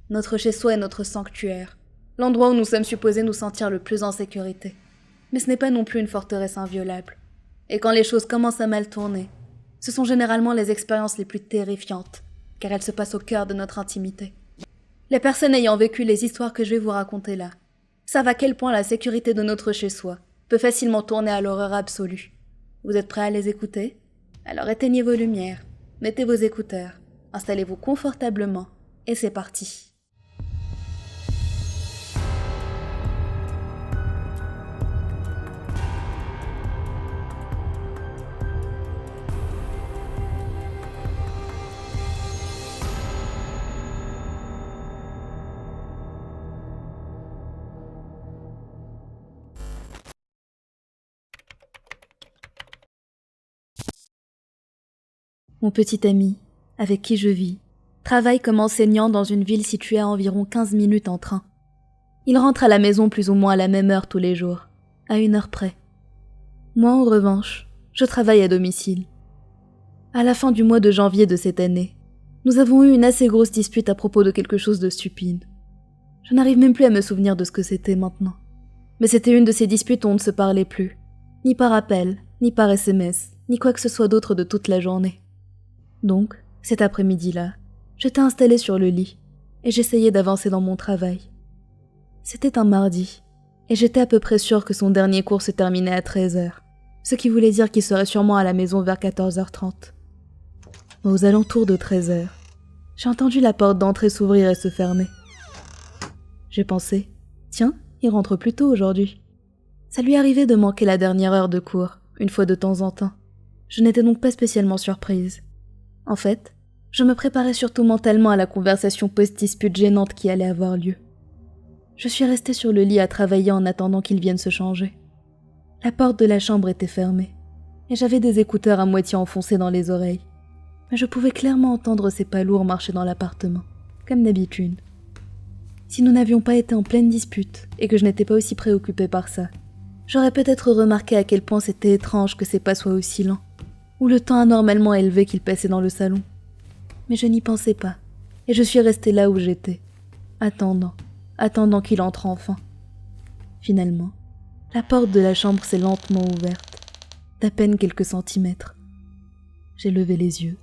Notre chez-soi est notre sanctuaire, l'endroit où nous sommes supposés nous sentir le plus en sécurité. Mais ce n'est pas non plus une forteresse inviolable. Et quand les choses commencent à mal tourner, ce sont généralement les expériences les plus terrifiantes, car elles se passent au cœur de notre intimité. Les personnes ayant vécu les histoires que je vais vous raconter là savent à quel point la sécurité de notre chez-soi peut facilement tourner à l'horreur absolue. Vous êtes prêts à les écouter? Alors éteignez vos lumières, mettez vos écouteurs, installez-vous confortablement, et c'est parti. Mon petit ami, avec qui je vis, travaille comme enseignant dans une ville située à environ 15 minutes en train. Il rentre à la maison plus ou moins à la même heure tous les jours, à 1 heure près. Moi, en revanche, je travaille à domicile. À la fin du mois de janvier de cette année, nous avons eu une assez grosse dispute à propos de quelque chose de stupide. Je n'arrive même plus à me souvenir de ce que c'était maintenant. Mais c'était une de ces disputes où on ne se parlait plus, ni par appel, ni par SMS, ni quoi que ce soit d'autre de toute la journée. Donc, cet après-midi-là, j'étais installée sur le lit et j'essayais d'avancer dans mon travail. C'était un mardi et j'étais à peu près sûre que son dernier cours se terminait à 13h, ce qui voulait dire qu'il serait sûrement à la maison vers 14h30. Aux alentours de 13h, j'ai entendu la porte d'entrée s'ouvrir et se fermer. J'ai pensé, tiens, il rentre plus tôt aujourd'hui. Ça lui arrivait de manquer la dernière heure de cours, une fois de temps en temps. Je n'étais donc pas spécialement surprise. En fait, je me préparais surtout mentalement à la conversation post-dispute gênante qui allait avoir lieu. Je suis restée sur le lit à travailler en attendant qu'il vienne se changer. La porte de la chambre était fermée, et j'avais des écouteurs à moitié enfoncés dans les oreilles. Mais je pouvais clairement entendre ses pas lourds marcher dans l'appartement, comme d'habitude. Si nous n'avions pas été en pleine dispute, et que je n'étais pas aussi préoccupée par ça, j'aurais peut-être remarqué à quel point c'était étrange que ses pas soient aussi lents, ou le temps anormalement élevé qu'il passait dans le salon. Mais je n'y pensais pas, et je suis restée là où j'étais, attendant qu'il entre enfin. Finalement, la porte de la chambre s'est lentement ouverte, d'à peine quelques centimètres. J'ai levé les yeux,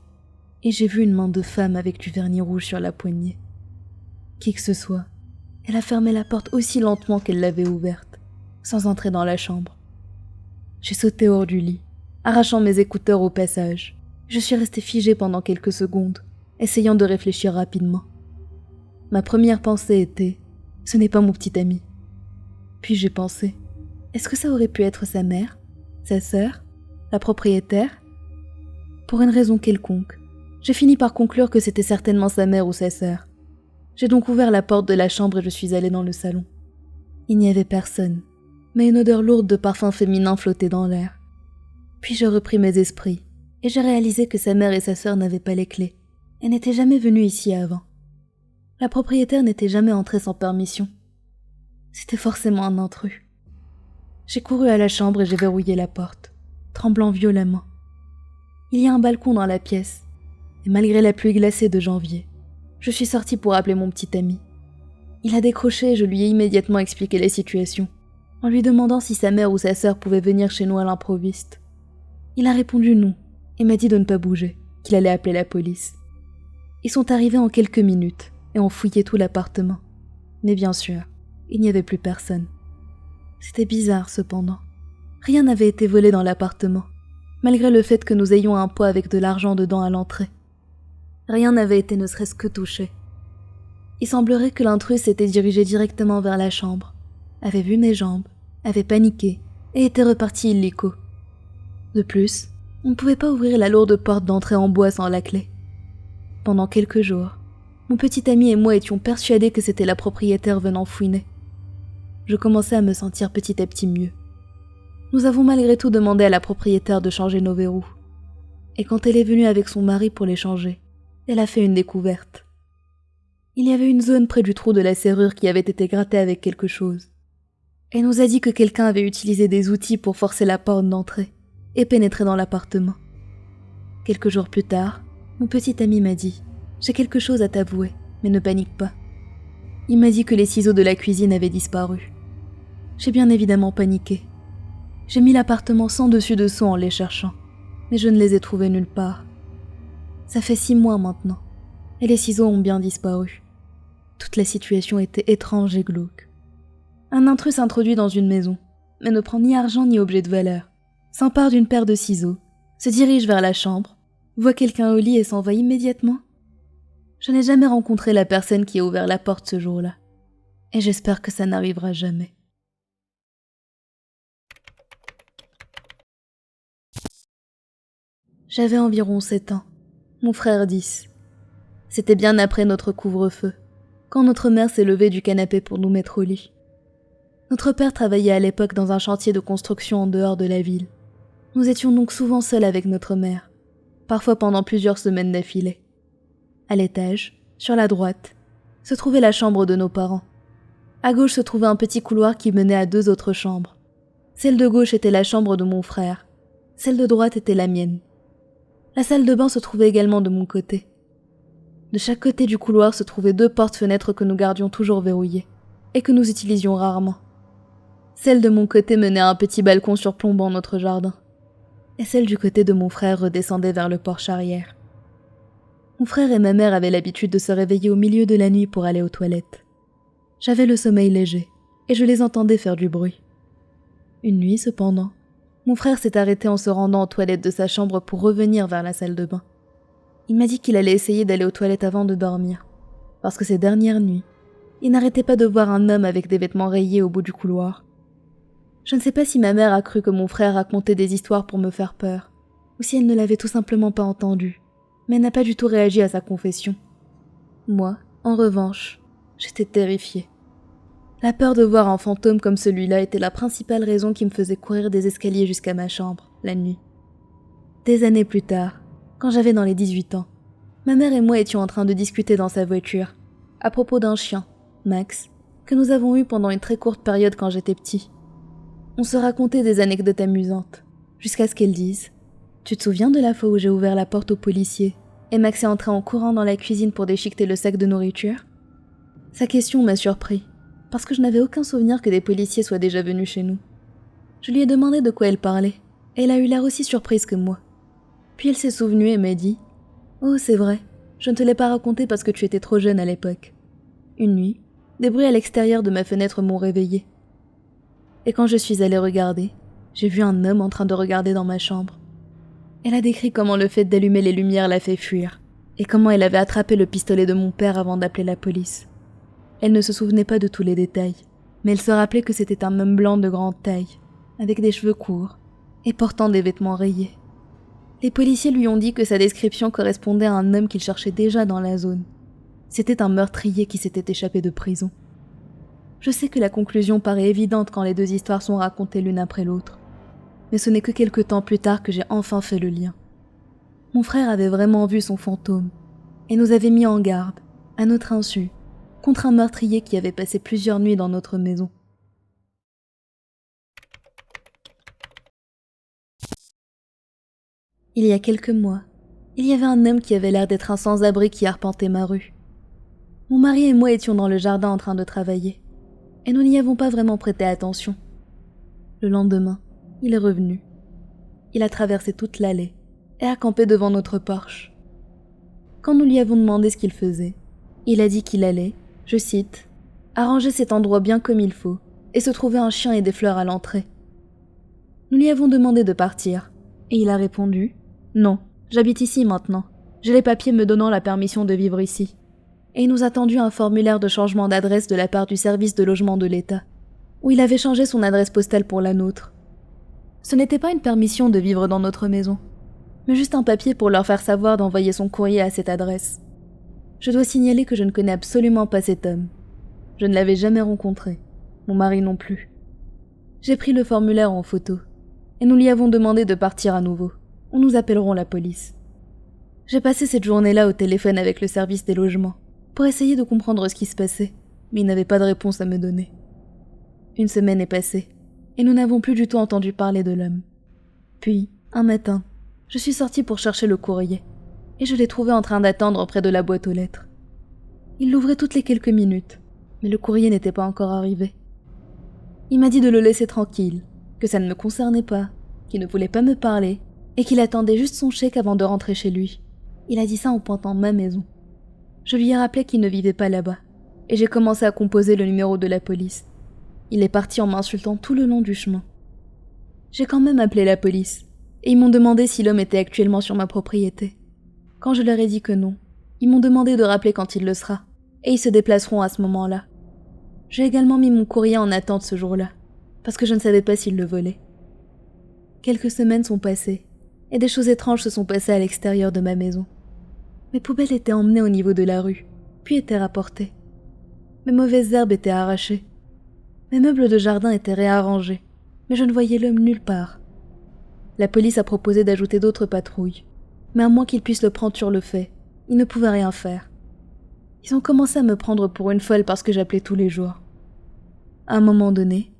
et j'ai vu une main de femme avec du vernis rouge sur la poignée. Qui que ce soit, elle a fermé la porte aussi lentement qu'elle l'avait ouverte, sans entrer dans la chambre. J'ai sauté hors du lit, arrachant mes écouteurs au passage. Je suis restée figée pendant quelques secondes, essayant de réfléchir rapidement. Ma première pensée était « ce n'est pas mon petit ami ». Puis j'ai pensé « est-ce que ça aurait pu être sa mère, sa sœur, la propriétaire ?» Pour une raison quelconque, j'ai fini par conclure que c'était certainement sa mère ou sa sœur. J'ai donc ouvert la porte de la chambre et je suis allée dans le salon. Il n'y avait personne, mais une odeur lourde de parfum féminin flottait dans l'air. Puis j'ai repris mes esprits, et j'ai réalisé que sa mère et sa sœur n'avaient pas les clés, et n'étaient jamais venues ici avant. La propriétaire n'était jamais entrée sans permission. C'était forcément un intrus. J'ai couru à la chambre et j'ai verrouillé la porte, tremblant violemment. Il y a un balcon dans la pièce, et malgré la pluie glacée de janvier, je suis sortie pour appeler mon petit ami. Il a décroché et je lui ai immédiatement expliqué la situation, en lui demandant si sa mère ou sa sœur pouvaient venir chez nous à l'improviste. Il a répondu non, et m'a dit de ne pas bouger, qu'il allait appeler la police. Ils sont arrivés en quelques minutes, et ont fouillé tout l'appartement. Mais bien sûr, il n'y avait plus personne. C'était bizarre cependant. Rien n'avait été volé dans l'appartement, malgré le fait que nous ayons un pot avec de l'argent dedans à l'entrée. Rien n'avait été ne serait-ce que touché. Il semblerait que l'intrus s'était dirigé directement vers la chambre, avait vu mes jambes, avait paniqué, et était reparti illico. De plus, on ne pouvait pas ouvrir la lourde porte d'entrée en bois sans la clé. Pendant quelques jours, mon petit ami et moi étions persuadés que c'était la propriétaire venant fouiner. Je commençais à me sentir petit à petit mieux. Nous avons malgré tout demandé à la propriétaire de changer nos verrous. Et quand elle est venue avec son mari pour les changer, elle a fait une découverte. Il y avait une zone près du trou de la serrure qui avait été grattée avec quelque chose. Elle nous a dit que quelqu'un avait utilisé des outils pour forcer la porte d'entrée et pénétrer dans l'appartement. Quelques jours plus tard, mon petit ami m'a dit « J'ai quelque chose à t'avouer, mais ne panique pas. Il m'a dit que les ciseaux de la cuisine avaient disparu. J'ai bien évidemment paniqué. J'ai mis l'appartement sans dessus dessous en les cherchant, mais je ne les ai trouvés nulle part. Ça fait 6 mois maintenant, et les ciseaux ont bien disparu. Toute la situation était étrange et glauque. Un intrus s'introduit dans une maison, mais ne prend ni argent ni objet de valeur, s'empare d'une paire de ciseaux, se dirige vers la chambre, voit quelqu'un au lit et s'en va immédiatement. Je n'ai jamais rencontré la personne qui a ouvert la porte ce jour-là, et j'espère que ça n'arrivera jamais. J'avais environ 7 ans, mon frère 10. C'était bien après notre couvre-feu, quand notre mère s'est levée du canapé pour nous mettre au lit. Notre père travaillait à l'époque dans un chantier de construction en dehors de la ville. Nous étions donc souvent seuls avec notre mère, parfois pendant plusieurs semaines d'affilée. À l'étage, sur la droite, se trouvait la chambre de nos parents. À gauche se trouvait un petit couloir qui menait à 2 autres chambres. Celle de gauche était la chambre de mon frère, celle de droite était la mienne. La salle de bain se trouvait également de mon côté. De chaque côté du couloir se trouvaient 2 portes-fenêtres que nous gardions toujours verrouillées, et que nous utilisions rarement. Celle de mon côté menait à un petit balcon surplombant notre jardin, et celle du côté de mon frère redescendait vers le porche arrière. Mon frère et ma mère avaient l'habitude de se réveiller au milieu de la nuit pour aller aux toilettes. J'avais le sommeil léger, et je les entendais faire du bruit. Une nuit, cependant, mon frère s'est arrêté en se rendant aux toilettes de sa chambre pour revenir vers la salle de bain. Il m'a dit qu'il allait essayer d'aller aux toilettes avant de dormir, parce que ces dernières nuits, il n'arrêtait pas de voir un homme avec des vêtements rayés au bout du couloir. Je ne sais pas si ma mère a cru que mon frère racontait des histoires pour me faire peur, ou si elle ne l'avait tout simplement pas entendu, mais elle n'a pas du tout réagi à sa confession. Moi, en revanche, j'étais terrifiée. La peur de voir un fantôme comme celui-là était la principale raison qui me faisait courir des escaliers jusqu'à ma chambre, la nuit. Des années plus tard, quand j'avais dans les 18 ans, ma mère et moi étions en train de discuter dans sa voiture, à propos d'un chien, Max, que nous avons eu pendant une très courte période quand j'étais petit. On se racontait des anecdotes amusantes, jusqu'à ce qu'elle dise « Tu te souviens de la fois où j'ai ouvert la porte aux policiers et Max est entré en courant dans la cuisine pour déchiqueter le sac de nourriture ?» Sa question m'a surpris, parce que je n'avais aucun souvenir que des policiers soient déjà venus chez nous. Je lui ai demandé de quoi elle parlait, et elle a eu l'air aussi surprise que moi. Puis elle s'est souvenue et m'a dit « Oh, c'est vrai, je ne te l'ai pas raconté parce que tu étais trop jeune à l'époque. » Une nuit, des bruits à l'extérieur de ma fenêtre m'ont réveillée. Et quand je suis allée regarder, j'ai vu un homme en train de regarder dans ma chambre. Elle a décrit comment le fait d'allumer les lumières l'a fait fuir, et comment elle avait attrapé le pistolet de mon père avant d'appeler la police. Elle ne se souvenait pas de tous les détails, mais elle se rappelait que c'était un homme blanc de grande taille, avec des cheveux courts, et portant des vêtements rayés. Les policiers lui ont dit que sa description correspondait à un homme qu'il cherchait déjà dans la zone. C'était un meurtrier qui s'était échappé de prison. Je sais que la conclusion paraît évidente quand les 2 histoires sont racontées l'une après l'autre, mais ce n'est que quelque temps plus tard que j'ai enfin fait le lien. Mon frère avait vraiment vu son fantôme, et nous avait mis en garde, à notre insu, contre un meurtrier qui avait passé plusieurs nuits dans notre maison. Il y a quelques mois, il y avait un homme qui avait l'air d'être un sans-abri qui arpentait ma rue. Mon mari et moi étions dans le jardin en train de travailler, et nous n'y avons pas vraiment prêté attention. Le lendemain, il est revenu. Il a traversé toute l'allée et a campé devant notre porche. Quand nous lui avons demandé ce qu'il faisait, il a dit qu'il allait, je cite, « arranger cet endroit bien comme il faut et se trouver un chien et des fleurs à l'entrée. » Nous lui avons demandé de partir, et il a répondu « Non, j'habite ici maintenant. J'ai les papiers me donnant la permission de vivre ici. » Et il nous a tendu un formulaire de changement d'adresse de la part du service de logement de l'État, où il avait changé son adresse postale pour la nôtre. Ce n'était pas une permission de vivre dans notre maison, mais juste un papier pour leur faire savoir d'envoyer son courrier à cette adresse. Je dois signaler que je ne connais absolument pas cet homme. Je ne l'avais jamais rencontré, mon mari non plus. J'ai pris le formulaire en photo, et nous lui avons demandé de partir à nouveau, ou nous appellerons la police. J'ai passé cette journée-là au téléphone avec le service des logements, pour essayer de comprendre ce qui se passait, mais il n'avait pas de réponse à me donner. Une semaine est passée, et nous n'avons plus du tout entendu parler de l'homme. Puis, un matin, je suis sortie pour chercher le courrier, et je l'ai trouvé en train d'attendre près de la boîte aux lettres. Il l'ouvrait toutes les quelques minutes, mais le courrier n'était pas encore arrivé. Il m'a dit de le laisser tranquille, que ça ne me concernait pas, qu'il ne voulait pas me parler, et qu'il attendait juste son chèque avant de rentrer chez lui. Il a dit ça en pointant ma maison. Je lui ai rappelé qu'il ne vivait pas là-bas, et j'ai commencé à composer le numéro de la police. Il est parti en m'insultant tout le long du chemin. J'ai quand même appelé la police, et ils m'ont demandé si l'homme était actuellement sur ma propriété. Quand je leur ai dit que non, ils m'ont demandé de rappeler quand il le sera, et ils se déplaceront à ce moment-là. J'ai également mis mon courrier en attente ce jour-là, parce que je ne savais pas s'il le volait. Quelques semaines sont passées, et des choses étranges se sont passées à l'extérieur de ma maison. Mes poubelles étaient emmenées au niveau de la rue, puis étaient rapportées. Mes mauvaises herbes étaient arrachées. Mes meubles de jardin étaient réarrangés, mais je ne voyais l'homme nulle part. La police a proposé d'ajouter d'autres patrouilles, mais à moins qu'ils puissent le prendre sur le fait, ils ne pouvaient rien faire. Ils ont commencé à me prendre pour une folle parce que j'appelais tous les jours. À un moment donné,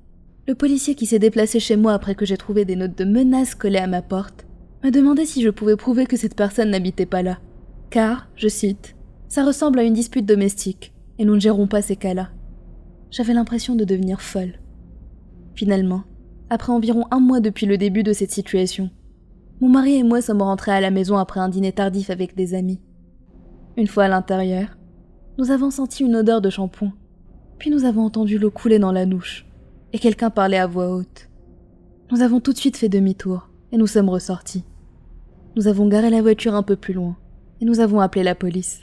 le policier qui s'est déplacé chez moi après que j'ai trouvé des notes de menaces collées à ma porte m'a demandé si je pouvais prouver que cette personne n'habitait pas là. Car, je cite, « ça ressemble à une dispute domestique, et nous ne gérons pas ces cas-là. » J'avais l'impression de devenir folle. Finalement, après environ 1 mois depuis le début de cette situation, mon mari et moi sommes rentrés à la maison après un dîner tardif avec des amis. Une fois à l'intérieur, nous avons senti une odeur de shampoing, puis nous avons entendu l'eau couler dans la douche, et quelqu'un parlait à voix haute. Nous avons tout de suite fait demi-tour, et nous sommes ressortis. Nous avons garé la voiture un peu plus loin, et nous avons appelé la police.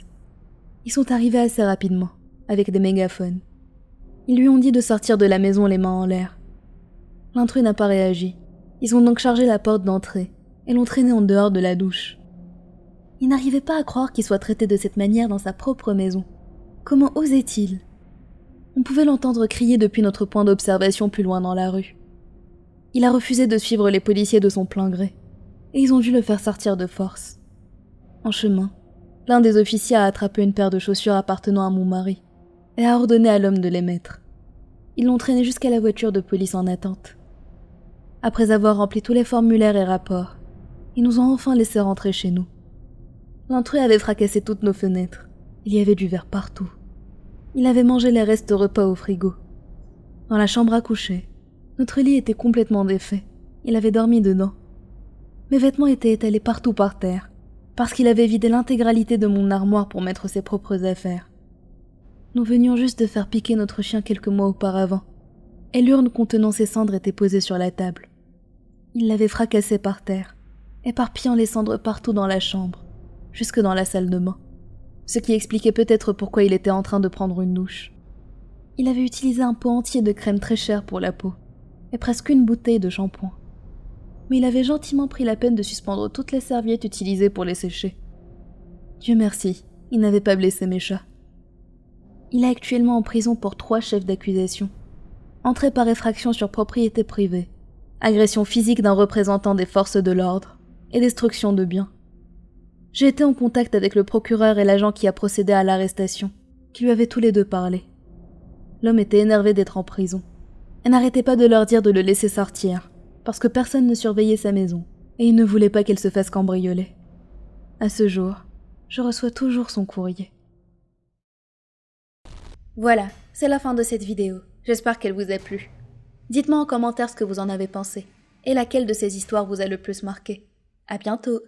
Ils sont arrivés assez rapidement, avec des mégaphones. Ils lui ont dit de sortir de la maison les mains en l'air. L'intrus n'a pas réagi. Ils ont donc chargé la porte d'entrée, et l'ont traîné en dehors de la douche. Il n'arrivait pas à croire qu'il soit traité de cette manière dans sa propre maison. Comment osait-il ? On pouvait l'entendre crier depuis notre point d'observation plus loin dans la rue. Il a refusé de suivre les policiers de son plein gré, et ils ont dû le faire sortir de force. En chemin, l'un des officiers a attrapé une paire de chaussures appartenant à mon mari, et a ordonné à l'homme de les mettre. Ils l'ont traîné jusqu'à la voiture de police en attente. Après avoir rempli tous les formulaires et rapports, ils nous ont enfin laissé rentrer chez nous. L'intrus avait fracassé toutes nos fenêtres. Il y avait du verre partout. Il avait mangé les restes de repas au frigo. Dans la chambre à coucher, notre lit était complètement défait. Il avait dormi dedans. Mes vêtements étaient étalés partout par terre, parce qu'il avait vidé l'intégralité de mon armoire pour mettre ses propres affaires. Nous venions juste de faire piquer notre chien quelques mois auparavant, et l'urne contenant ses cendres était posée sur la table. Il l'avait fracassée par terre, éparpillant les cendres partout dans la chambre, jusque dans la salle de bain, ce qui expliquait peut-être pourquoi il était en train de prendre une douche. Il avait utilisé un pot entier de crème très chère pour la peau, et presque une bouteille de shampoing. Mais il avait gentiment pris la peine de suspendre toutes les serviettes utilisées pour les sécher. Dieu merci, il n'avait pas blessé mes chats. Il est actuellement en prison pour 3 chefs d'accusation. Entrée par effraction sur propriété privée, agression physique d'un représentant des forces de l'ordre et destruction de biens. J'ai été en contact avec le procureur et l'agent qui a procédé à l'arrestation, qui lui avaient tous les deux parlé. L'homme était énervé d'être en prison, et n'arrêtait pas de leur dire de le laisser sortir, parce que personne ne surveillait sa maison, et il ne voulait pas qu'elle se fasse cambrioler. À ce jour, je reçois toujours son courrier. Voilà, c'est la fin de cette vidéo. J'espère qu'elle vous a plu. Dites-moi en commentaire ce que vous en avez pensé, et laquelle de ces histoires vous a le plus marqué. À bientôt!